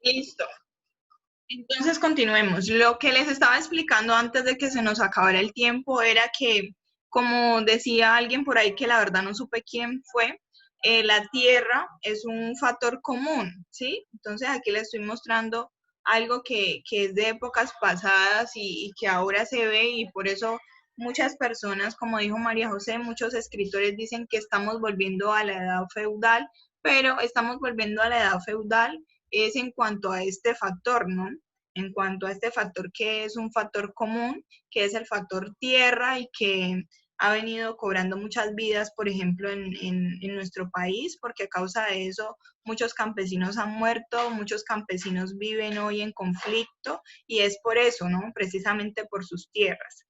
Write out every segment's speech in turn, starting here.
Listo. Entonces continuemos. Lo que les estaba explicando antes de que se nos acabara el tiempo era que, como decía alguien por ahí que la verdad no supe quién fue, la tierra es un factor común, ¿sí? Entonces aquí les estoy mostrando algo que es de épocas pasadas y que ahora se ve y por eso muchas personas, como dijo María José, muchos escritores dicen que estamos volviendo a la edad feudal, pero estamos volviendo a la edad feudal es en cuanto a este factor, ¿no? En cuanto a este factor que es un factor común, que es el factor tierra y que ha venido cobrando muchas vidas, por ejemplo, en nuestro país, porque a causa de eso muchos campesinos han muerto, muchos campesinos viven hoy en conflicto y es por eso, ¿no? Precisamente por sus tierras.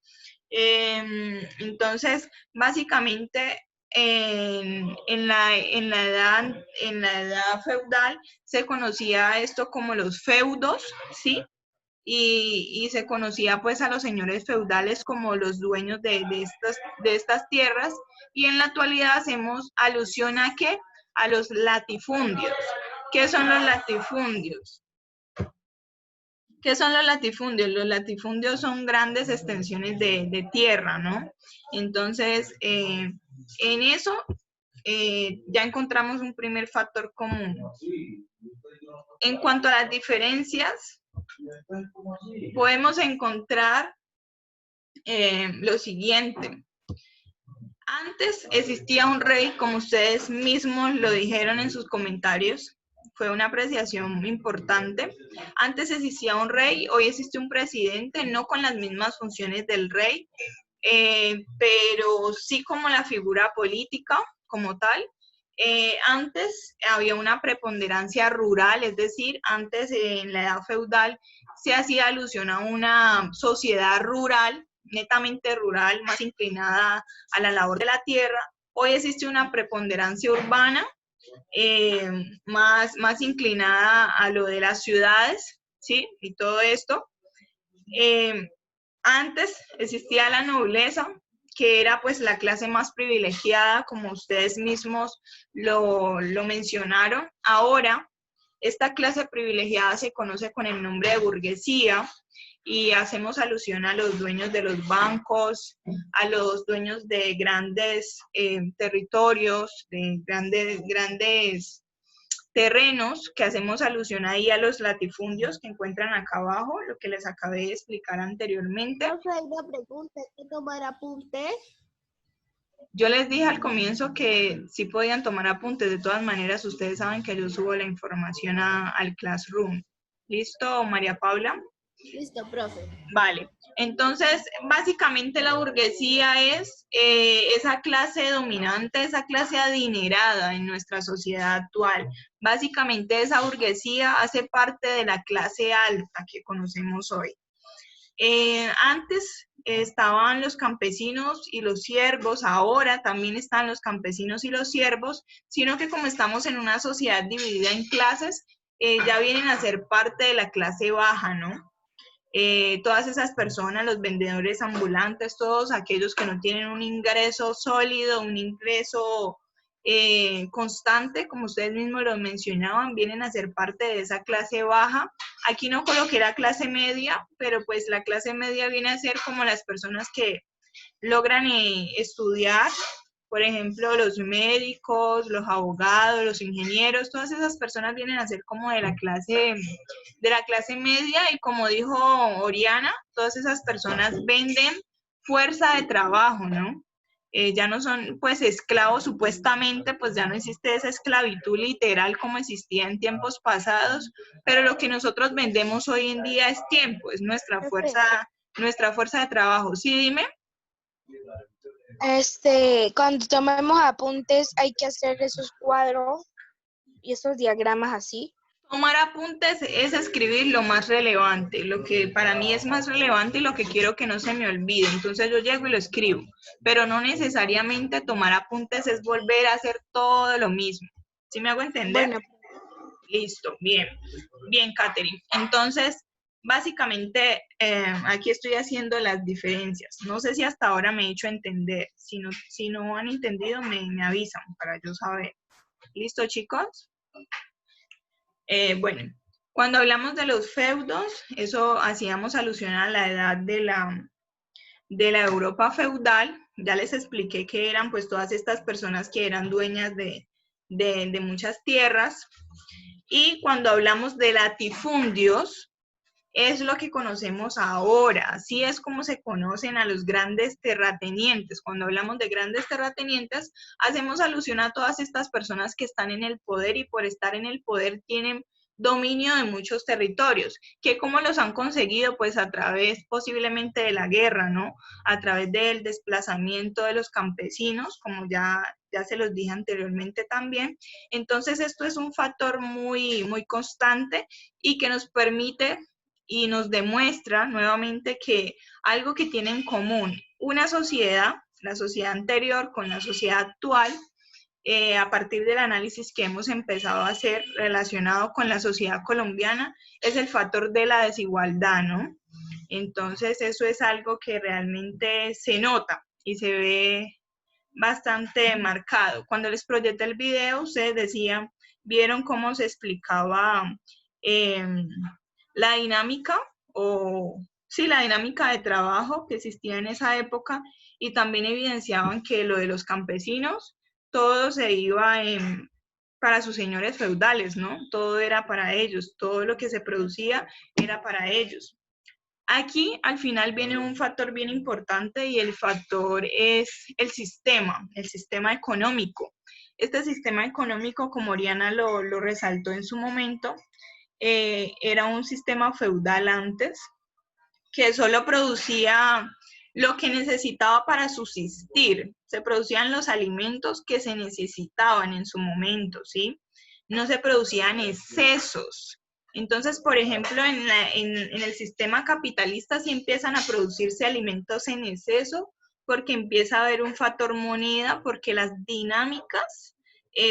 Entonces, básicamente, en la edad feudal se conocía esto como los feudos, ¿sí? Y se conocía pues a los señores feudales como los dueños de estas tierras y en la actualidad hacemos alusión a ¿qué? A los latifundios. ¿Qué son los latifundios? ¿Qué son los latifundios? Los latifundios son grandes extensiones de tierra, ¿no? Entonces, en eso ya encontramos un primer factor común. En cuanto a las diferencias, podemos encontrar lo siguiente. Antes existía un rey, como ustedes mismos lo dijeron en sus comentarios, fue una apreciación importante. Antes existía un rey, hoy existe un presidente, no con las mismas funciones del rey, pero sí como la figura política como tal. Antes había una preponderancia rural, es decir, antes en la edad feudal se hacía alusión a una sociedad rural, netamente rural, más inclinada a la labor de la tierra. Hoy existe una preponderancia urbana, más inclinada a lo de las ciudades, ¿sí? Y todo esto. Antes existía la nobleza, que era pues la clase más privilegiada, como ustedes mismos lo mencionaron. Ahora, esta clase privilegiada se conoce con el nombre de burguesía y hacemos alusión a los dueños de los bancos, a los dueños de grandes territorios, de grandes terrenos, que hacemos alusión ahí a los latifundios que encuentran acá abajo, lo que les acabé de explicar anteriormente. Profe, hay una pregunta, ¿hay que tomar apuntes? Yo les dije al comienzo que sí podían tomar apuntes, de todas maneras ustedes saben que yo subo la información al Classroom. ¿Listo, María Paula? Listo, profe. Vale, entonces básicamente la burguesía es esa clase dominante, esa clase adinerada en nuestra sociedad actual. Básicamente esa burguesía hace parte de la clase alta que conocemos hoy. Antes estaban los campesinos y los siervos, ahora también están los campesinos y los siervos, sino que como estamos en una sociedad dividida en clases, ya vienen a ser parte de la clase baja, ¿no? Todas esas personas, los vendedores ambulantes, todos aquellos que no tienen un ingreso sólido, un ingreso constante, como ustedes mismos lo mencionaban, vienen a ser parte de esa clase baja. Aquí no coloqué la clase media, pero pues la clase media viene a ser como las personas que logran estudiar, por ejemplo, los médicos, los abogados, los ingenieros, todas esas personas vienen a ser como de la clase media y como dijo Oriana, todas esas personas venden fuerza de trabajo, ¿no? Ya no son pues esclavos supuestamente, pues ya no existe esa esclavitud literal como existía en tiempos pasados, pero lo que nosotros vendemos hoy en día es tiempo, es Profe, nuestra fuerza de trabajo. Sí, dime. cuando tomemos apuntes hay que hacer esos cuadros y esos diagramas así. Tomar apuntes es escribir lo más relevante, lo que para mí es más relevante y lo que quiero que no se me olvide. Entonces yo llego y lo escribo, pero no necesariamente tomar apuntes es volver a hacer todo lo mismo. ¿Sí me hago entender? Bueno, Listo, bien, bien, Katherine. Entonces, básicamente aquí estoy haciendo las diferencias. No sé si hasta ahora me he hecho entender. Si no han entendido, me avisan para yo saber. ¿Listo, chicos? Bueno, Cuando hablamos de los feudos, eso hacíamos alusión a la edad de la Europa feudal. Ya les expliqué que eran pues todas estas personas que eran dueñas de muchas tierras. Y cuando hablamos de latifundios, es lo que conocemos ahora, así es como se conocen a los grandes terratenientes. Cuando hablamos de grandes terratenientes, hacemos alusión a todas estas personas que están en el poder y por estar en el poder tienen dominio de muchos territorios, que cómo los han conseguido, pues a través posiblemente de la guerra, ¿no? A través del desplazamiento de los campesinos, como ya se los dije anteriormente también. Entonces esto es un factor muy, muy constante y que nos permite y nos demuestra nuevamente que algo que tiene en común una sociedad, la sociedad anterior con la sociedad actual, a partir del análisis que hemos empezado a hacer relacionado con la sociedad colombiana, es el factor de la desigualdad, ¿no? Entonces eso es algo que realmente se nota y se ve bastante marcado. Cuando les proyecté el video, ustedes decían, vieron cómo se explicaba eh, la dinámica o sí, la dinámica de trabajo que existía en esa época y también evidenciaban que lo de los campesinos, todo se iba para sus señores feudales, ¿no? Todo era para ellos, todo lo que se producía era para ellos. Aquí al final viene un factor bien importante y el factor es el sistema económico. Este sistema económico, como Oriana lo resaltó en su momento, era un sistema feudal antes que solo producía lo que necesitaba para subsistir. Se producían los alimentos que se necesitaban en su momento, ¿sí? No se producían excesos. Entonces, por ejemplo, en el sistema capitalista sí empiezan a producirse alimentos en exceso porque empieza a haber un factor moneda, porque las dinámicas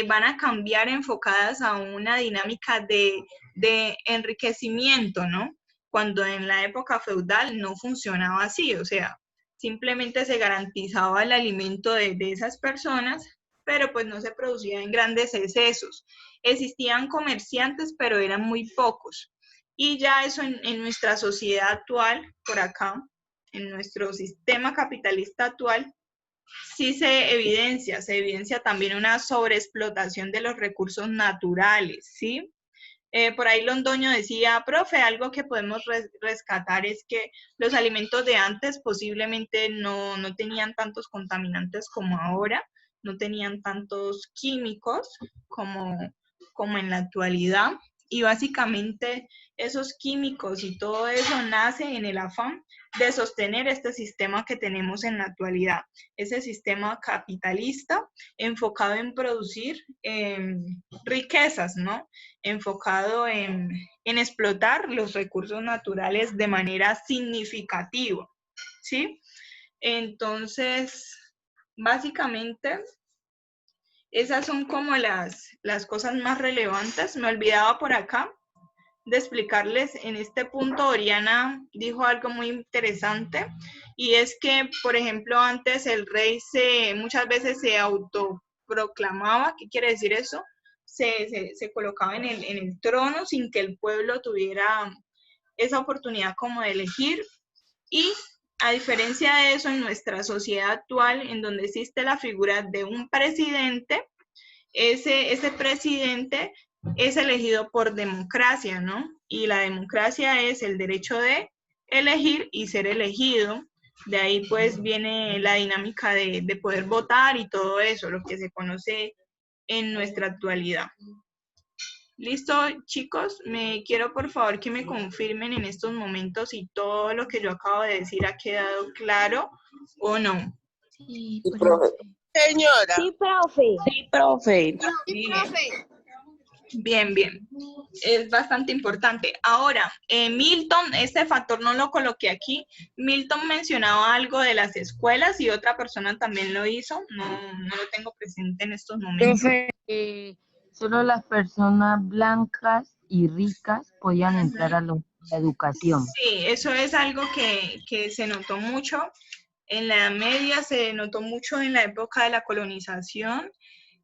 van a cambiar enfocadas a una dinámica de enriquecimiento, ¿no? Cuando en la época feudal no funcionaba así, o sea, simplemente se garantizaba el alimento de esas personas, pero pues no se producía en grandes excesos. Existían comerciantes, pero eran muy pocos. Y ya eso en nuestra sociedad actual, por acá, en nuestro sistema capitalista actual, sí se evidencia también una sobreexplotación de los recursos naturales, ¿sí? Por ahí Londoño decía, profe, algo que podemos rescatar es que los alimentos de antes posiblemente no tenían tantos contaminantes como ahora, no tenían tantos químicos como en la actualidad. Y básicamente esos químicos y todo eso nace en el afán de sostener este sistema que tenemos en la actualidad, ese sistema capitalista enfocado en producir riquezas, ¿no? Enfocado en explotar los recursos naturales de manera significativa, ¿sí? Entonces, básicamente, esas son como las cosas más relevantes. Me olvidaba por acá de explicarles en este punto. Oriana dijo algo muy interesante y es que, por ejemplo, antes el rey muchas veces se autoproclamaba. ¿Qué quiere decir eso? Se colocaba en el trono sin que el pueblo tuviera esa oportunidad como de elegir. Y a diferencia de eso, en nuestra sociedad actual, en donde existe la figura de un presidente, ese presidente es elegido por democracia, ¿no? Y la democracia es el derecho de elegir y ser elegido. De ahí pues viene la dinámica de poder votar y todo eso, lo que se conoce en nuestra actualidad. Listo, chicos, me quiero por favor que me confirmen en estos momentos si todo lo que yo acabo de decir ha quedado claro o no. Sí, profe. Señora. Sí, profe. Sí, profe. Sí, bien, bien. Es bastante importante. Ahora, Milton, este factor no lo coloqué aquí. Milton mencionaba algo de las escuelas y otra persona también lo hizo. No lo tengo presente en estos momentos. Profe, solo las personas blancas y ricas podían entrar a la educación. Sí, eso es algo que se notó mucho en la Edad Media, se notó mucho en la época de la colonización.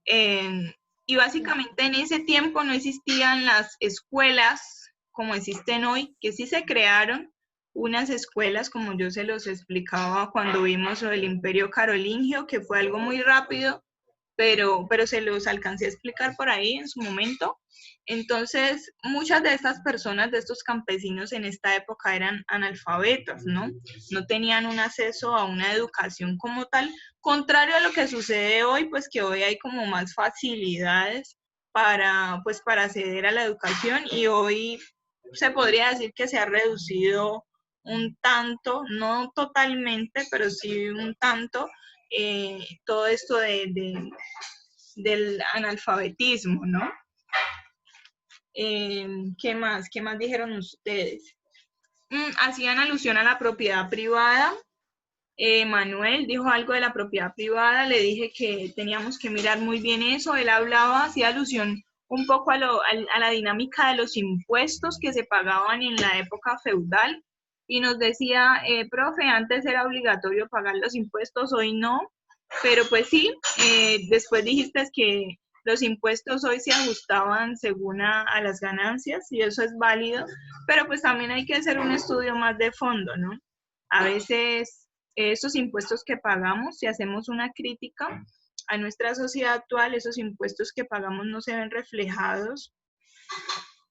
Y básicamente en ese tiempo no existían las escuelas como existen hoy, que sí se crearon unas escuelas, como yo se los explicaba cuando vimos lo del Imperio Carolingio, que fue algo muy rápido, pero se los alcancé a explicar por ahí en su momento. Entonces, muchas de estas personas, de estos campesinos en esta época eran analfabetas, ¿no? No tenían un acceso a una educación como tal, contrario a lo que sucede hoy, pues que hoy hay como más facilidades para, pues, para acceder a la educación, y hoy se podría decir que se ha reducido un tanto, no totalmente, pero sí un tanto, todo esto del analfabetismo, ¿no? ¿Qué más? ¿Qué más dijeron ustedes? Hacían alusión a la propiedad privada. Manuel dijo algo de la propiedad privada, le dije que teníamos que mirar muy bien eso. Él hablaba, hacía alusión un poco a la dinámica de los impuestos que se pagaban en la época feudal, y nos decía, profe, antes era obligatorio pagar los impuestos, hoy no, pero pues sí, después dijiste que los impuestos hoy se ajustaban según a las ganancias, y eso es válido, pero pues también hay que hacer un estudio más de fondo, ¿no? A veces esos impuestos que pagamos, si hacemos una crítica a nuestra sociedad actual, esos impuestos que pagamos no se ven reflejados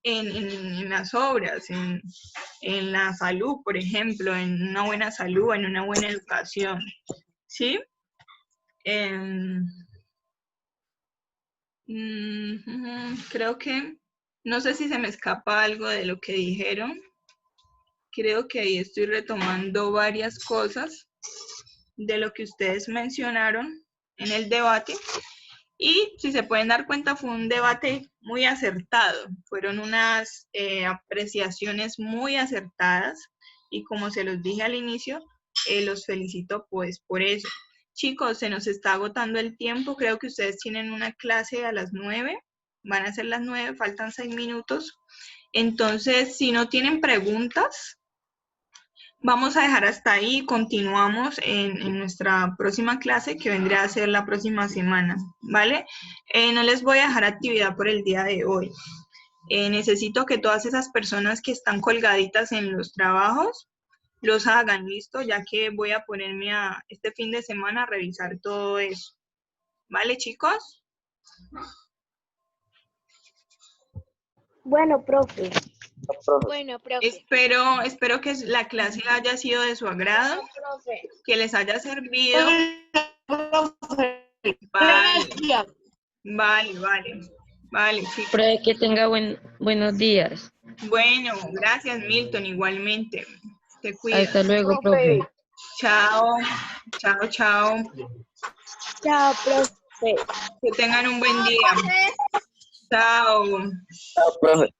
en las obras, en la salud, por ejemplo, en una buena salud, en una buena educación, ¿sí? Creo que, no sé si se me escapa algo de lo que dijeron. Creo que ahí estoy retomando varias cosas de lo que ustedes mencionaron en el debate. Y si se pueden dar cuenta, fue un debate muy acertado. Fueron unas apreciaciones muy acertadas, y como se los dije al inicio, los felicito pues por eso. Chicos, se nos está agotando el tiempo. Creo que ustedes tienen una clase a las 9. Van a ser las 9, faltan 6 minutos. Entonces, si no tienen preguntas, vamos a dejar hasta ahí. Continuamos en nuestra próxima clase, que vendrá a ser la próxima semana, ¿vale? No les voy a dejar actividad por el día de hoy. Necesito que todas esas personas que están colgaditas en los trabajos los hagan, ¿listo? Ya que voy a ponerme este fin de semana a revisar todo eso. ¿Vale, chicos? Bueno, profe. Bueno, profe. Espero que la clase haya sido de su agrado, Profe. que les haya servido. Gracias. Vale, chicos. Profe, que tenga buenos días. Bueno, gracias, Milton, igualmente. Te cuidas. Hasta luego, profe. Chao, chao, chao. Chao, profe. Que tengan un buen día. Chao. Chao, profe.